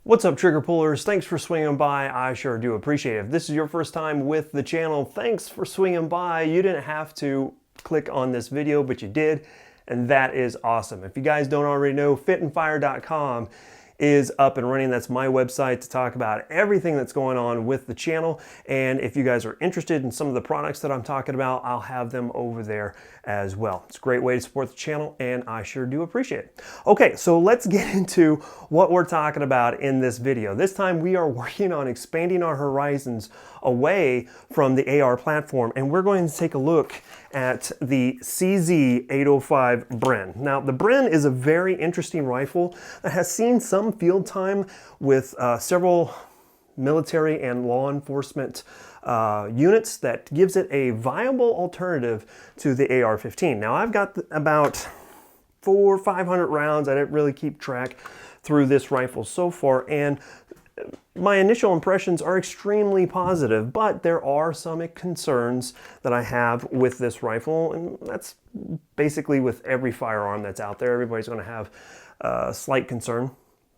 What's up, trigger pullers? Thanks for swinging by. I sure do appreciate it. If this is your first time with the channel, thanks for swinging by. You didn't have to click on this video, but you did, and that is awesome. If you guys don't already know, fitandfire.com is up and running. That's my website to talk about everything that's going on with the channel. And if you guys are interested in some of the products that I'm talking about, I'll have them over there as well. It's a great way to support the channel, and I sure do appreciate it. Okay, so let's get into what we're talking about in this video. This time we are working on expanding our horizons away from the AR platform, and we're going to take a look at the CZ805 Bren. Now, the Bren is a very interesting rifle that has seen some field time with several military and law enforcement units that gives it a viable alternative to the AR-15. Now, I've got about 400 or 500 rounds. I didn't really keep track through this rifle so far, and my initial impressions are extremely positive, but there are some concerns that I have with this rifle, and that's basically with every firearm that's out there. Everybody's going to have a slight concern,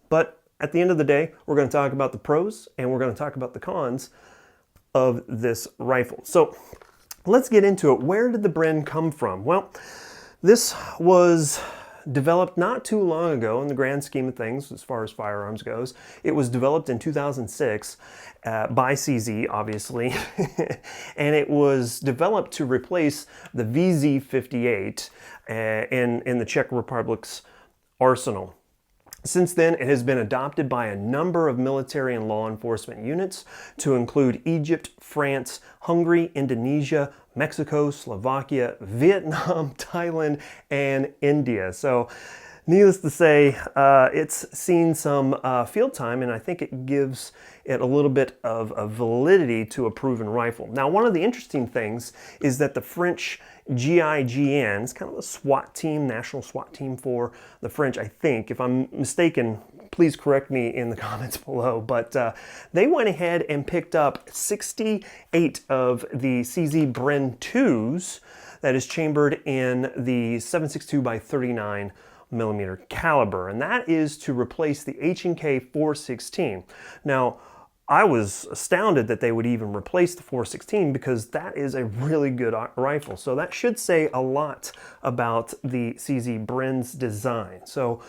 but at the end of the day, we're going to talk about the pros and we're going to talk about the cons of this rifle. So let's get into it. Where did the Bren come from? Well, this was developed not too long ago in the grand scheme of things as far as firearms goes. It was developed in 2006 by CZ, obviously, and it was developed to replace the VZ58 in the Czech Republic's arsenal. Since then, it has been adopted by a number of military and law enforcement units to include Egypt, France, Hungary, Indonesia, Mexico, Slovakia, Vietnam, Thailand, and India. So needless to say, it's seen some field time, and I think it gives it a little bit of a validity to a proven rifle. Now, one of the interesting things is that the French GIGN, it's kind of a SWAT team, national SWAT team for the French, I think. If I'm mistaken, please correct me in the comments below. But they went ahead and picked up 68 of the CZ Bren 2s that is chambered in the 7.62 by 39 millimeter caliber, and that is to replace the H&K 416. Now, I was astounded that they would even replace the 416 because that is a really good rifle. So that should say a lot about the CZ Bren's design. So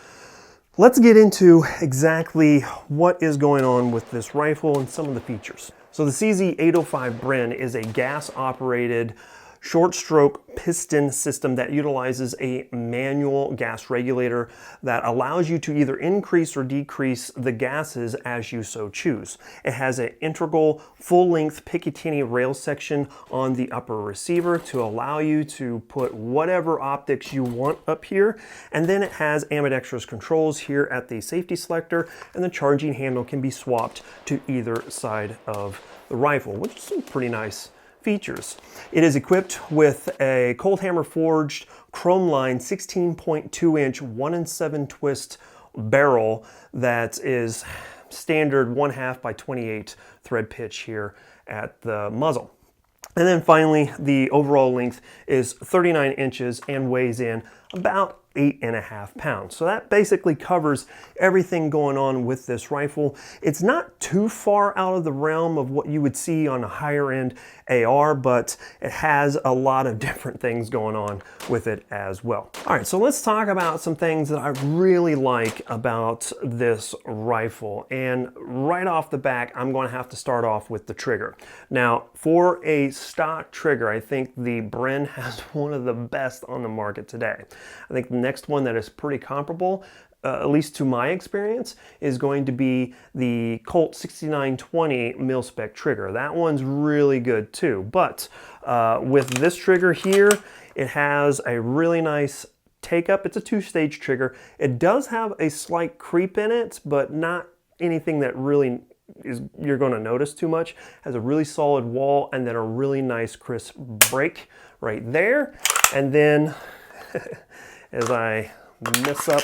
let's get into exactly what is going on with this rifle and some of the features. So the CZ805 Bren is a gas-operated short stroke piston system that utilizes a manual gas regulator that allows you to either increase or decrease the gases as you so choose. It has an integral full-length Picatinny rail section on the upper receiver to allow you to put whatever optics you want up here, and then it has ambidextrous controls here at the safety selector, and the charging handle can be swapped to either side of the rifle, which is some pretty nice features. It is equipped with a cold hammer forged chrome line 16.2 inch 1-in-7 twist barrel that is standard 1/2 by 28 thread pitch here at the muzzle. And then finally, the overall length is 39 inches and weighs in about 8.5 pounds. So that basically covers everything going on with this rifle. It's not too far out of the realm of what you would see on a higher end AR, but it has a lot of different things going on with it as well. All right, so let's talk about some things that I really like about this rifle. And right off the back, I'm going to have to start off with the trigger. Now, for a stock trigger, I think the Bren has one of the best on the market today. I think the next one that is pretty comparable, at least to my experience, is going to be the Colt 6920 mil-spec trigger. That one's really good too, but with this trigger here, it has a really nice take-up. It's a two-stage trigger. It does have a slight creep in it, but not anything that really you're going to notice too much. It has a really solid wall and then a really nice crisp break right there. And then as I mess up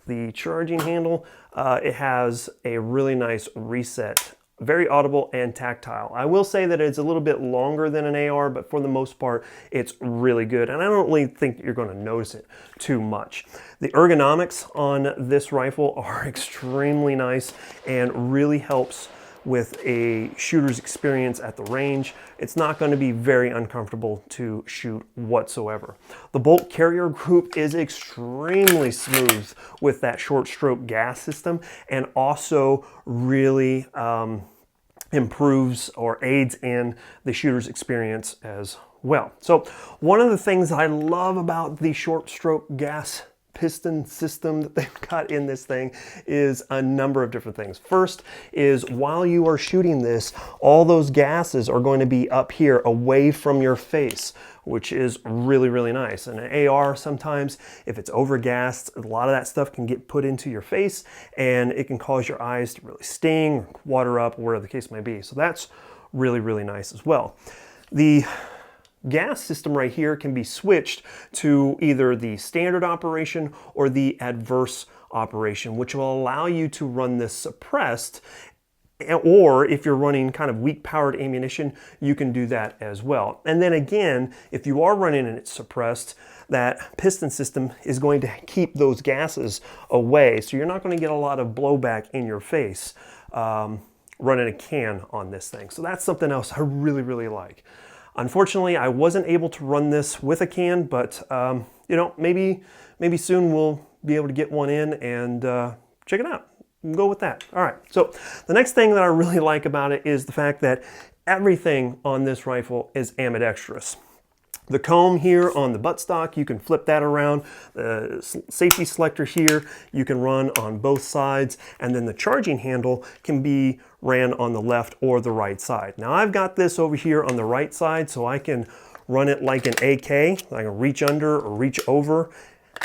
the charging handle, it has a really nice reset very audible and tactile. I will say that it's a little bit longer than an AR, but for the most part, it's really good. And I don't really think you're going to notice it too much. The ergonomics on this rifle are extremely nice and really helps with a shooter's experience at the range. It's not going to be very uncomfortable to shoot whatsoever. The bolt carrier group is extremely smooth with that short stroke gas system, and also really improves or aids in the shooter's experience as well. So one of the things I love about the short stroke gas piston system that they've got in this thing is a number of different things. First is, while you are shooting this, all those gases are going to be up here away from your face, which is really, really nice. And an AR, sometimes if it's overgassed, a lot of that stuff can get put into your face and it can cause your eyes to really sting, or water up, whatever the case may be. So that's really, really nice as well. The gas system right here can be switched to either the standard operation or the adverse operation, which will allow you to run this suppressed, or if you're running kind of weak powered ammunition, you can do that as well. And then again, if you are running and it's suppressed, that piston system is going to keep those gases away, so you're not going to get a lot of blowback in your face running a can on this thing. So that's something else I really, really like. Unfortunately, I wasn't able to run this with a can, but you know, maybe soon we'll be able to get one in and check it out. We'll go with that. All right, so the next thing that I really like about it is the fact that everything on this rifle is ambidextrous. The comb here on the buttstock, you can flip that around. The safety selector here, you can run on both sides, and then the charging handle can be ran on the left or the right side. Now I've got this over here on the right side, so I can run it like an AK. I can reach under or reach over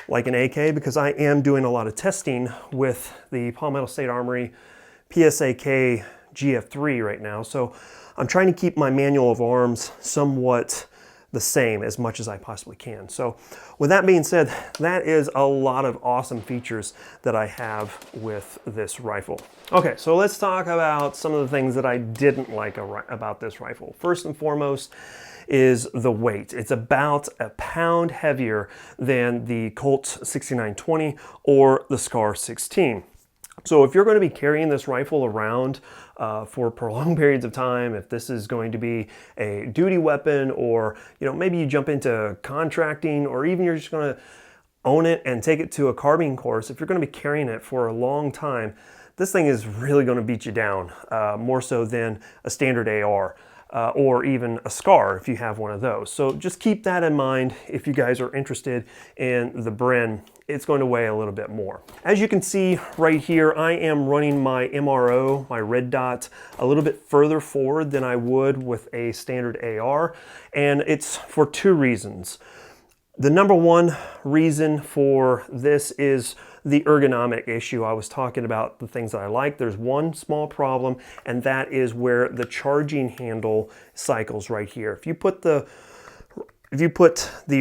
like an AK, because I am doing a lot of testing with the Palmetto State Armory PSAK GF3 right now. So I'm trying to keep my manual of arms somewhat the same as much as I possibly can. So with that being said, that is a lot of awesome features that I have with this rifle. Okay, so let's talk about some of the things that I didn't like about this rifle. First and foremost is the weight. It's about a pound heavier than the Colt 6920 or the Scar 16. So if you're going to be carrying this rifle around for prolonged periods of time, if this is going to be a duty weapon, or maybe you jump into contracting, or even you're just going to own it and take it to a carbine course, if you're going to be carrying it for a long time, this thing is really going to beat you down, more so than a standard AR. Or even a Scar if you have one of those. So just keep that in mind if you guys are interested in the Bren. It's going to weigh a little bit more. As you can see right here, I am running my MRO, my red dot, a little bit further forward than I would with a standard AR, and it's for two reasons. The number one reason for this is the ergonomic issue. I was talking about the things that I like. There's one small problem, and that is where the charging handle cycles right here. If you put the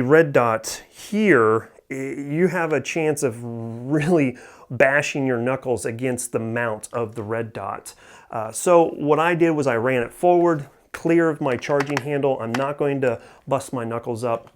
red dot here, you have a chance of really bashing your knuckles against the mount of the red dot. So what I did was I ran it forward, clear of my charging handle. I'm not going to bust my knuckles up.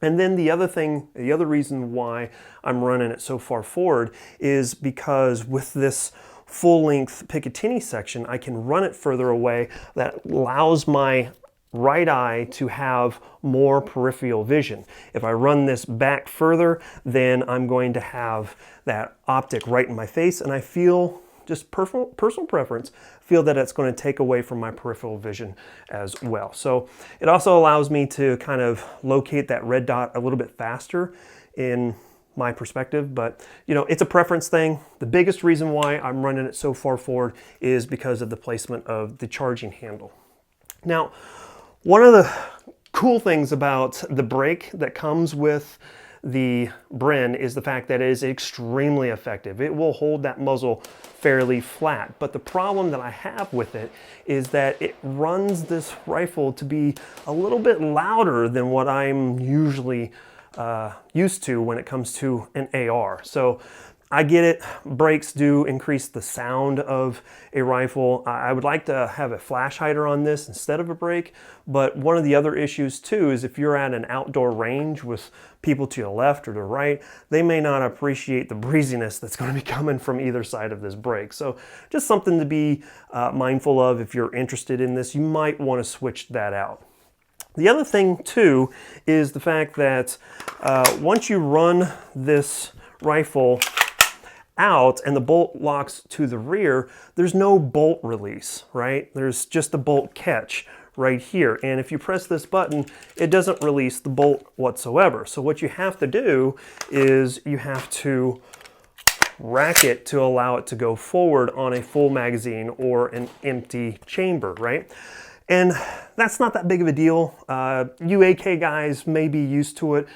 And then the other reason why I'm running it so far forward is because with this full-length Picatinny section, I can run it further away. That allows my right eye to have more peripheral vision. If I run this back further, then I'm going to have that optic right in my face, and I feel, just personal preference, feel that it's going to take away from my peripheral vision as well. So it also allows me to kind of locate that red dot a little bit faster in my perspective, but it's a preference thing. The biggest reason why I'm running it so far forward is because of the placement of the charging handle. Now, one of the cool things about the brake that comes with the Bren is the fact that it is extremely effective. It will hold that muzzle fairly flat, but the problem that I have with it is that it runs this rifle to be a little bit louder than what I'm usually used to when it comes to an AR. So I get it, brakes do increase the sound of a rifle. I would like to have a flash hider on this instead of a brake, but one of the other issues too is if you're at an outdoor range with people to your left or to the right, they may not appreciate the breeziness that's going to be coming from either side of this brake. So just something to be mindful of. If you're interested in this, you might want to switch that out. The other thing too is the fact that once you run this rifle out and the bolt locks to the rear, there's no bolt release, right? There's just a bolt catch right here. And if you press this button, it doesn't release the bolt whatsoever. So what you have to do is you have to rack it to allow it to go forward on a full magazine or an empty chamber, right? And that's not that big of a deal. You AK guys may be used to it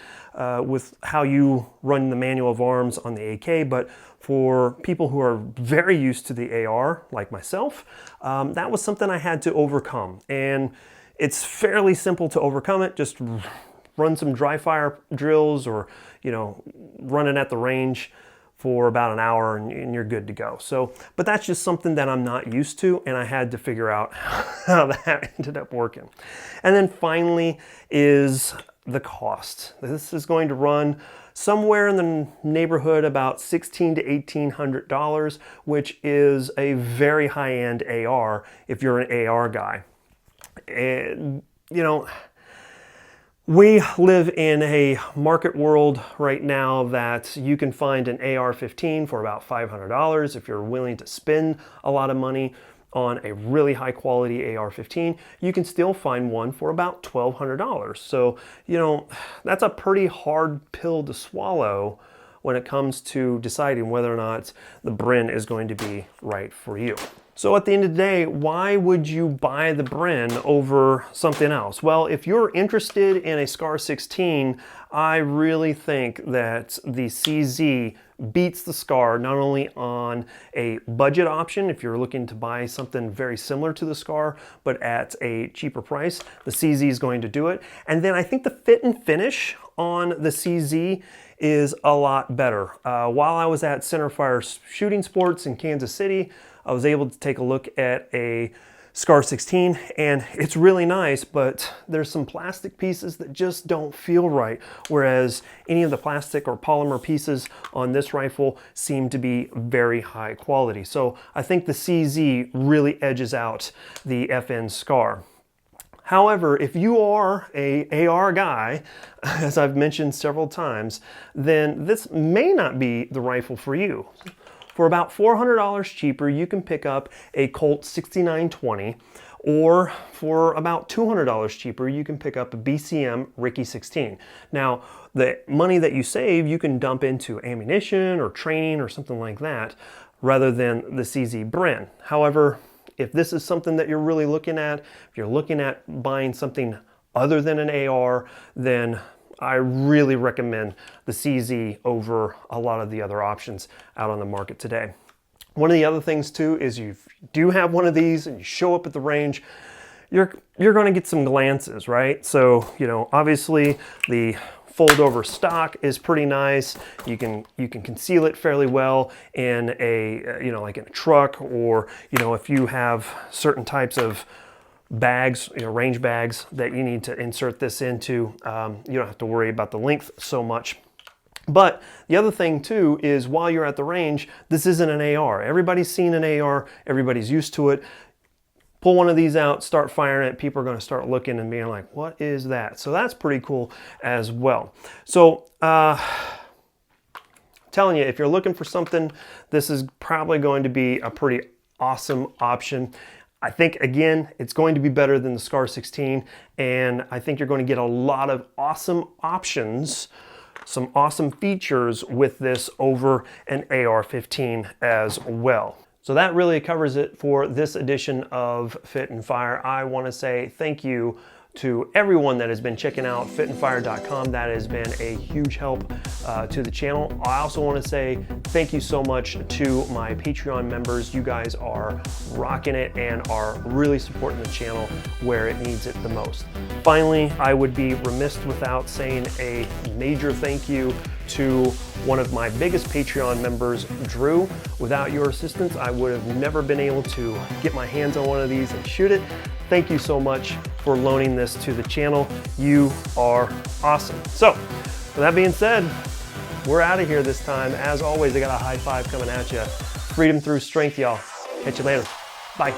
with how you run the manual of arms on the AK, but for people who are very used to the AR, like myself, that was something I had to overcome. And it's fairly simple to overcome it. Just run some dry fire drills or, run it at the range for about an hour and you're good to go. So, but that's just something that I'm not used to, and I had to figure out how that ended up working. And then finally is the cost. This is going to run somewhere in the neighborhood about $1,600 to $1,800, which is a very high-end AR if you're an AR guy. And, we live in a market world right now that you can find an AR-15 for about $500 if you're willing to spend a lot of money on a really high quality AR-15. You can still find one for about $1,200. So, that's a pretty hard pill to swallow when it comes to deciding whether or not the Bren is going to be right for you. So at the end of the day, why would you buy the Bren over something else? Well, if you're interested in a SCAR 16, I really think that the CZ beats the SCAR not only on a budget option, if you're looking to buy something very similar to the SCAR, but at a cheaper price, the CZ is going to do it. And then I think the fit and finish on the CZ is a lot better. While I was at Centerfire Shooting Sports in Kansas City, I was able to take a look at a SCAR 16 and it's really nice, but there's some plastic pieces that just don't feel right, whereas any of the plastic or polymer pieces on this rifle seem to be very high quality. So I think the CZ really edges out the FN SCAR. However, if you are a AR guy, as I've mentioned several times, then this may not be the rifle for you. For about $400 cheaper, you can pick up a Colt 6920, or for about $200 cheaper, you can pick up a BCM Ricky 16. Now, the money that you save, you can dump into ammunition or training or something like that, rather than the CZ Bren. However, if this is something that you're really looking at, if you're looking at buying something other than an AR, then I really recommend the CZ over a lot of the other options out on the market today. One of the other things too is you do have one of these and you show up at the range, you're going to get some glances, right? So, obviously the fold over stock is pretty nice. You can conceal it fairly well in a, like in a truck, or, if you have certain types of bags, range bags that you need to insert this into, you don't have to worry about the length so much. But the other thing too is while you're at the range, this isn't an AR. Everybody's seen an AR, everybody's used to it. Pull one of these out, start firing it, people are going to start looking and being like, what is that? So that's pretty cool as well. So telling you, if you're looking for something, this is probably going to be a pretty awesome option. I think, again, it's going to be better than the SCAR 16, and I think you're going to get a lot of awesome options, some awesome features with this over an AR-15 as well. So that really covers it for this edition of Fit and Fire. I want to say thank you to everyone that has been checking out fitandfire.com. That has been a huge help to the channel. I also want to say thank you so much to my Patreon members. You guys are rocking it and are really supporting the channel where it needs it the most. Finally, I would be remiss without saying a major thank you to one of my biggest Patreon members, Drew. Without your assistance, I would have never been able to get my hands on one of these and shoot it. Thank you so much for loaning this to the channel. You are awesome. So, with that being said, we're out of here this time. As always, I got a high five coming at you. Freedom through strength, y'all. Catch you later. Bye.